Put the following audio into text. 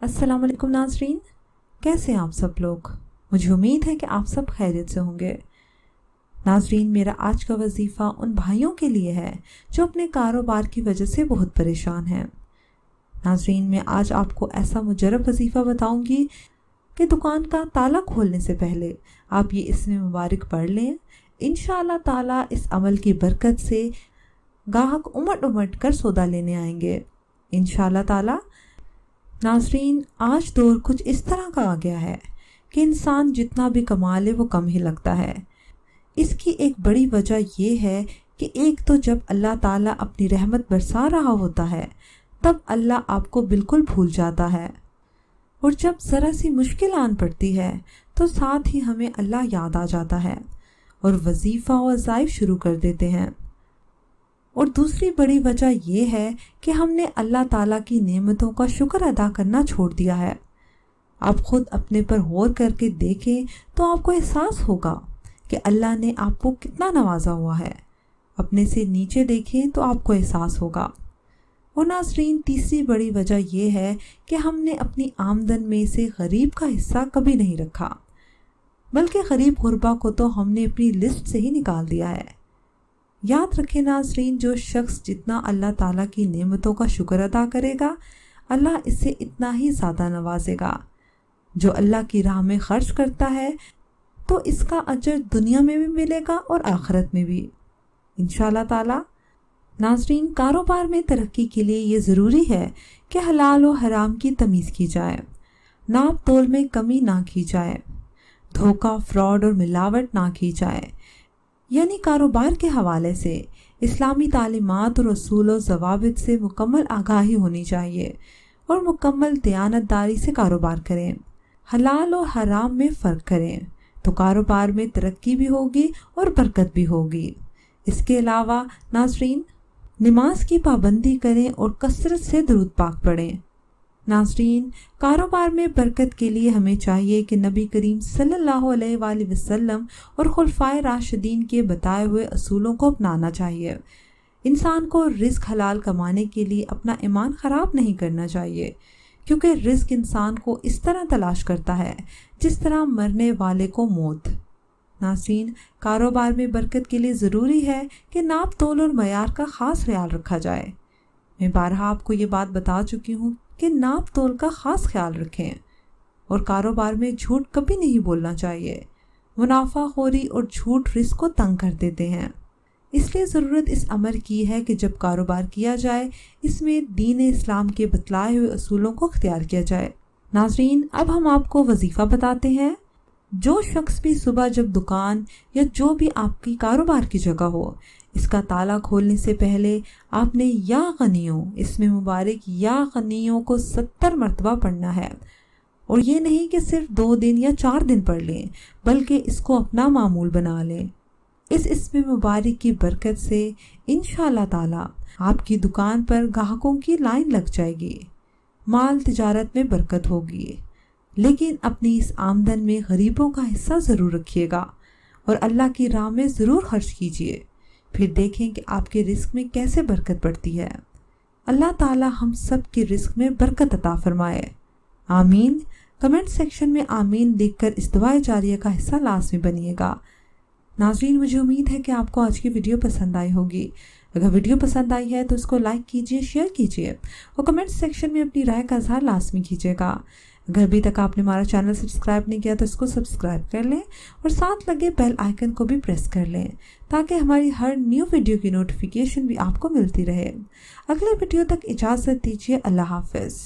अस्सलाम वालेकुम नाज़रीन, कैसे हैं आप सब लोग। मुझे उम्मीद है कि आप सब खैरियत से होंगे। नाज़रीन, मेरा आज का वजीफ़ा उन भाइयों के लिए है जो अपने कारोबार की वजह से बहुत परेशान हैं। नाज़रीन, मैं आज आपको ऐसा मुजरब वजीफ़ा बताऊंगी कि दुकान का ताला खोलने से पहले आप ये इसमें मुबारक पढ़ लें। इंशाअल्लाह ताला इस अमल की बरकत से गाहक उमड़ उमड़ कर सौदा लेने आएंगे इंशाअल्लाह ताला। नाज़रीन, आज दौर कुछ इस तरह का आ गया है कि इंसान जितना भी कमा ले वो कम ही लगता है। इसकी एक बड़ी वजह ये है कि एक तो जब अल्लाह ताला अपनी रहमत बरसा रहा होता है तब अल्लाह आपको बिल्कुल भूल जाता है, और जब ज़रा सी मुश्किल आन पड़ती है तो साथ ही हमें अल्लाह याद आ जाता है और वजीफ़ा और वज़ाइफ शुरू कर देते हैं। और दूसरी बड़ी वजह यह है कि हमने अल्लाह ताला की नेमतों का शुक्र अदा करना छोड़ दिया है। आप खुद अपने पर गौर करके देखें तो आपको एहसास होगा कि अल्लाह ने आपको कितना नवाजा हुआ है। अपने से नीचे देखें तो आपको एहसास होगा। और नाज़रीन, तीसरी बड़ी वजह यह है कि हमने अपनी आमदन में से गरीब का हिस्सा कभी नहीं रखा, बल्कि गरीब गुरबा को तो हमने अपनी लिस्ट से ही निकाल दिया है। याद रखें नाज़रीन, जो शख्स जितना अल्लाह ताला की नेमतों का शुक्र अदा करेगा अल्लाह इससे इतना ही ज़्यादा नवाजेगा। जो अल्लाह की राह में खर्च करता है तो इसका अजर दुनिया में भी मिलेगा और आखिरत में भी इंशाअल्लाह ताला। नाज़रीन, कारोबार में तरक्की के लिए ये ज़रूरी है कि हलाल और हराम की तमीज़ की जाए, नाप तोल में कमी ना की जाए, धोखा, फ्रॉड और मिलावट ना की जाए। यानी कारोबार के हवाले से इस्लामी तालीमात और उसूल और ज़वाबित से मुकम्मल आगाही होनी चाहिए और मुकम्मल दयानतदारी से कारोबार करें। हलाल और हराम में फ़र्क करें तो कारोबार में तरक्की भी होगी और बरकत भी होगी। इसके अलावा नाज़रीन, नमाज की पाबंदी करें और कसरत से दुरूद पाक पढ़ें। नाज़रीन, कारोबार में बरकत के लिए हमें चाहिए कि नबी करीम सल्लल्लाहु अलैहि वसल्लम और खुलफाए राशिदीन के बताए हुए असूलों को अपनाना चाहिए। इंसान को रिज़्क हलाल कमाने के लिए अपना ईमान ख़राब नहीं करना चाहिए, क्योंकि रिज़्क इंसान को इस तरह तलाश करता है जिस तरह मरने वाले को मौत। नाज़रीन, कारोबार में बरकत के लिए ज़रूरी है कि नाप तोल और मयार का ख़ास ख्याल रखा जाए। मैं बारहा आपको ये बात बता चुकी हूँ कि नाप तोल का ख़ास ख्याल रखें और कारोबार में झूठ कभी नहीं बोलना चाहिए। मुनाफाखोरी और झूठ रिस्क को तंग कर देते हैं, इसलिए ज़रूरत इस अमर की है कि जब कारोबार किया जाए इसमें दीन इस्लाम के बतलाए हुए असूलों को अख्तियार किया जाए। नाज़रीन, अब हम आपको वजीफ़ा बताते हैं। जो शख्स भी सुबह जब दुकान या जो भी आपकी कारोबार की जगह हो, इसका ताला खोलने से पहले आपने या गनियों, इसमें मुबारक या गनियों को 70 मरतबा पढ़ना है। और ये नहीं कि सिर्फ 2 दिन या 4 दिन पढ़ लें, बल्कि इसको अपना मामूल बना लें। इसमें मुबारक की बरकत से इंशाअल्लाह ताला आपकी दुकान पर ग्राहकों की लाइन लग जाएगी, माल तिजारत में बरकत होगी। लेकिन अपनी इस आमदन में गरीबों का हिस्सा ज़रूर रखिएगा और अल्लाह की राह में ज़रूर खर्च कीजिए। फिर देखें कि आपके रिस्क में कैसे बरकत बढ़ती है। अल्लाह ताला हम सब के रिस्क में बरकत अता फरमाए, आमीन। कमेंट सेक्शन में आमीन लिखकर इस दुआए जारिया का हिस्सा लाज़मी बनिएगा। नाज़रीन, मुझे उम्मीद है कि आपको आज की वीडियो पसंद आई होगी। अगर वीडियो पसंद आई है तो इसको लाइक कीजिए, शेयर कीजिए और कमेंट सेक्शन में अपनी राय का इज़हार लाज़मी कीजिएगा। अगर अभी तक आपने हमारा चैनल सब्सक्राइब नहीं किया तो इसको सब्सक्राइब कर लें और साथ लगे बेल आइकन को भी प्रेस कर लें, ताकि हमारी हर न्यू वीडियो की नोटिफिकेशन भी आपको मिलती रहे। अगले वीडियो तक इजाज़त दीजिए। अल्लाह हाफ़िज़।